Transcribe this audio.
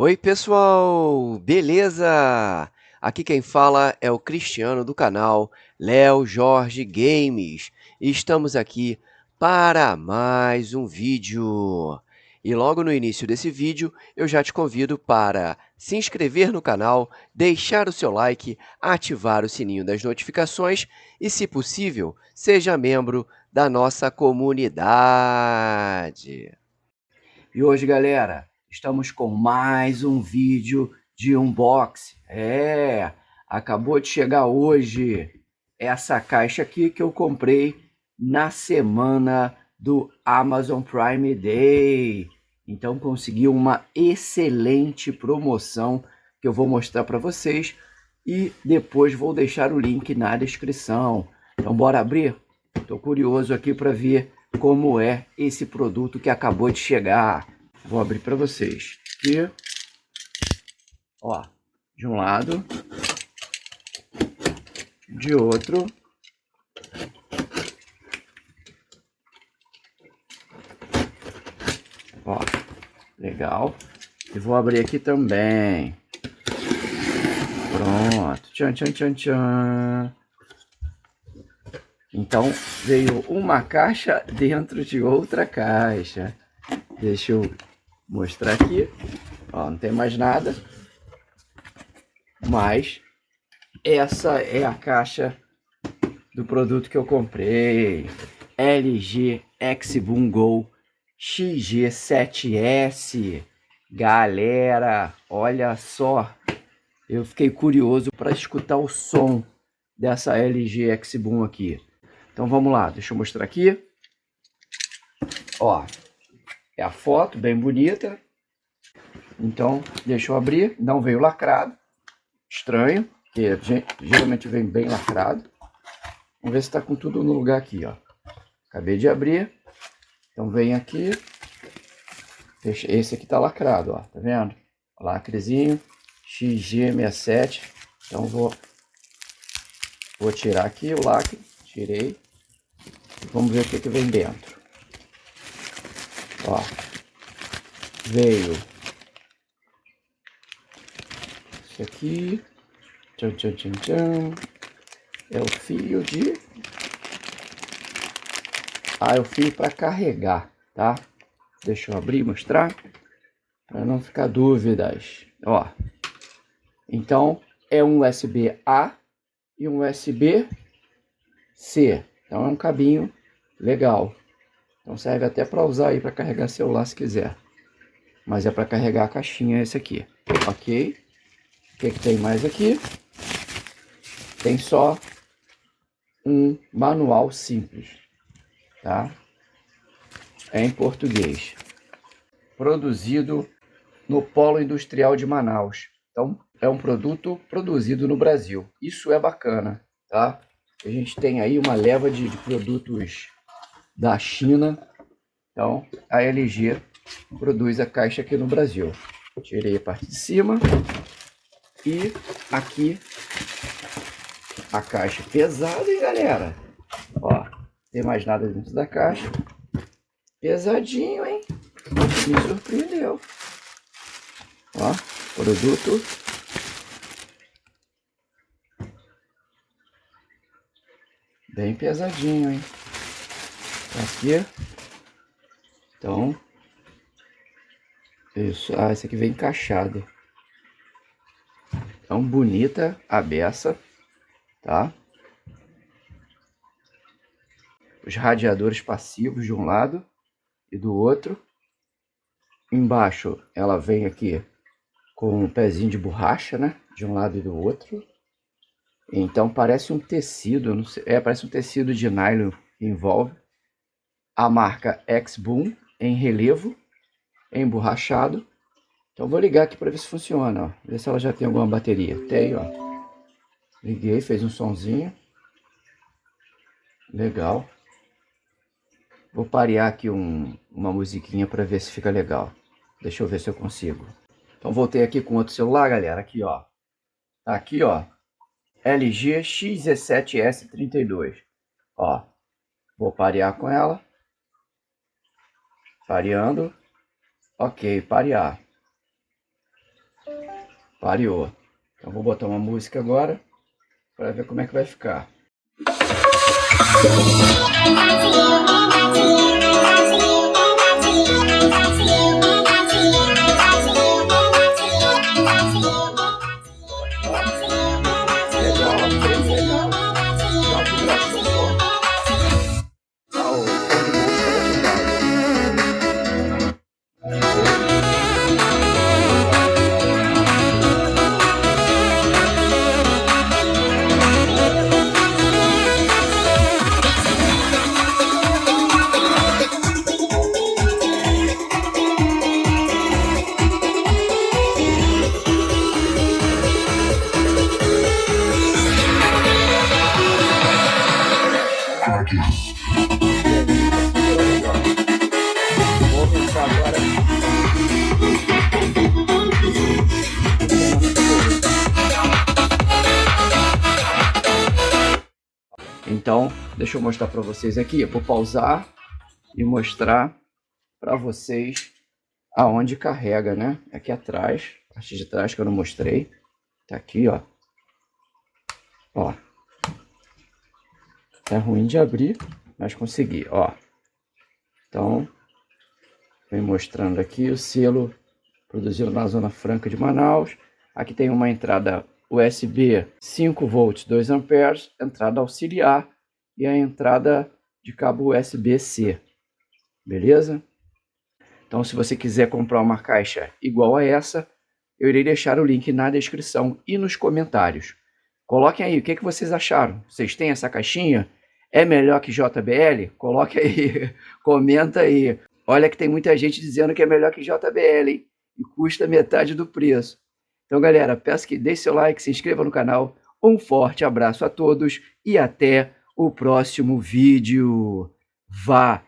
Oi, pessoal! Beleza? Aqui quem fala é o Cristiano do canal Léo Jorge Games. E estamos aqui para mais um vídeo. E logo no início desse vídeo, eu já te convido para se inscrever no canal, deixar o seu like, ativar o sininho das notificações e, se possível, seja membro da nossa comunidade. E hoje, galera, estamos com mais um vídeo de unboxing. Acabou de chegar hoje essa caixa aqui que eu comprei na semana do Amazon Prime Day. Então consegui uma excelente promoção que eu vou mostrar para vocês e depois vou deixar o link na descrição. Então bora abrir? Estou curioso aqui para ver como é esse produto que acabou de chegar. Vou abrir para vocês. Aqui, ó, de um lado, de outro. Ó, legal. E vou abrir aqui também. Pronto. Tchan, tchan, tchan, tchan. Então, veio uma caixa dentro de outra caixa. Deixa eu mostrar aqui. Ó, não tem mais nada. Mas essa é a caixa do produto que eu comprei. LG X-Boom Go XG7S. Galera, olha só. Eu fiquei curioso para escutar o som dessa LG X-Boom aqui. Então vamos lá, deixa eu mostrar aqui. Ó, é a foto bem bonita. Então, deixa eu abrir. Não veio lacrado. Estranho, porque geralmente vem bem lacrado. Vamos ver se está com tudo no lugar aqui, ó. Acabei de abrir. Então vem aqui. Esse aqui tá lacrado, ó. Tá vendo? Lacrezinho. XG67. Então vou tirar aqui o lacre. Tirei. Vamos ver o que vem dentro. Ó. Veio isso aqui. Tchan, tchan, tchan, tchan. É o fio de... é o fio para carregar, tá? Deixa eu abrir e mostrar, para não ficar dúvidas. Ó, então é um USB-A e um USB-C. Então é um cabinho legal. Então serve até para usar aí para carregar celular se quiser. Mas é para carregar a caixinha esse aqui. Ok? O que tem mais aqui? Tem só um manual simples, tá? É em português. Produzido no Polo Industrial de Manaus. Então, é um produto produzido no Brasil. Isso é bacana, tá? A gente tem aí uma leva de produtos da China. Então, a LG produz a caixa aqui no Brasil. Tirei a parte de cima. E aqui a caixa pesada, hein, galera? Ó, tem mais nada dentro da caixa. Pesadinho, hein? Me surpreendeu. Ó, produto bem pesadinho, hein? Aqui. Então, isso. Esse aqui vem encaixado. Então, bonita a beça, tá? Os radiadores passivos de um lado e do outro. Embaixo, ela vem aqui com um pezinho de borracha, né? De um lado e do outro. Então, parece um tecido, não sei, parece um tecido de nylon que envolve. A marca X-Boom em relevo, emborrachado. Então vou ligar aqui para ver se funciona, ó. Ver se ela já tem alguma bateria. Tem, ó. Liguei, fez um sonzinho. Legal. Vou parear aqui uma musiquinha para ver se fica legal. Deixa eu ver se eu consigo. Então voltei aqui com outro celular, galera. Aqui, ó. Tá aqui, ó. LG XZ7S32. Ó. Vou parear com ela. Pareando. Ok, parear. Pareou. Então vou botar uma música agora para ver como é que vai ficar. Vou mixar agora. Então, deixa eu mostrar para vocês aqui. Eu vou pausar e mostrar para vocês aonde carrega, né? Aqui atrás, a parte de trás que eu não mostrei. Tá aqui, ó. Ó. É ruim de abrir, mas consegui, ó. Então, vem mostrando aqui o selo produzido na Zona Franca de Manaus. Aqui tem uma entrada USB 5 volts 2 amperes, entrada auxiliar e a entrada de cabo USB-C. Beleza? Então, se você quiser comprar uma caixa igual a essa, eu irei deixar o link na descrição e nos comentários. Coloquem aí, o que vocês acharam? Vocês têm essa caixinha? É melhor que JBL? Coloque aí, comenta aí. Olha que tem muita gente dizendo que é melhor que JBL, hein? E custa metade do preço. Então, galera, peço que deixe seu like, se inscreva no canal. Um forte abraço a todos e até o próximo vídeo. Valeu!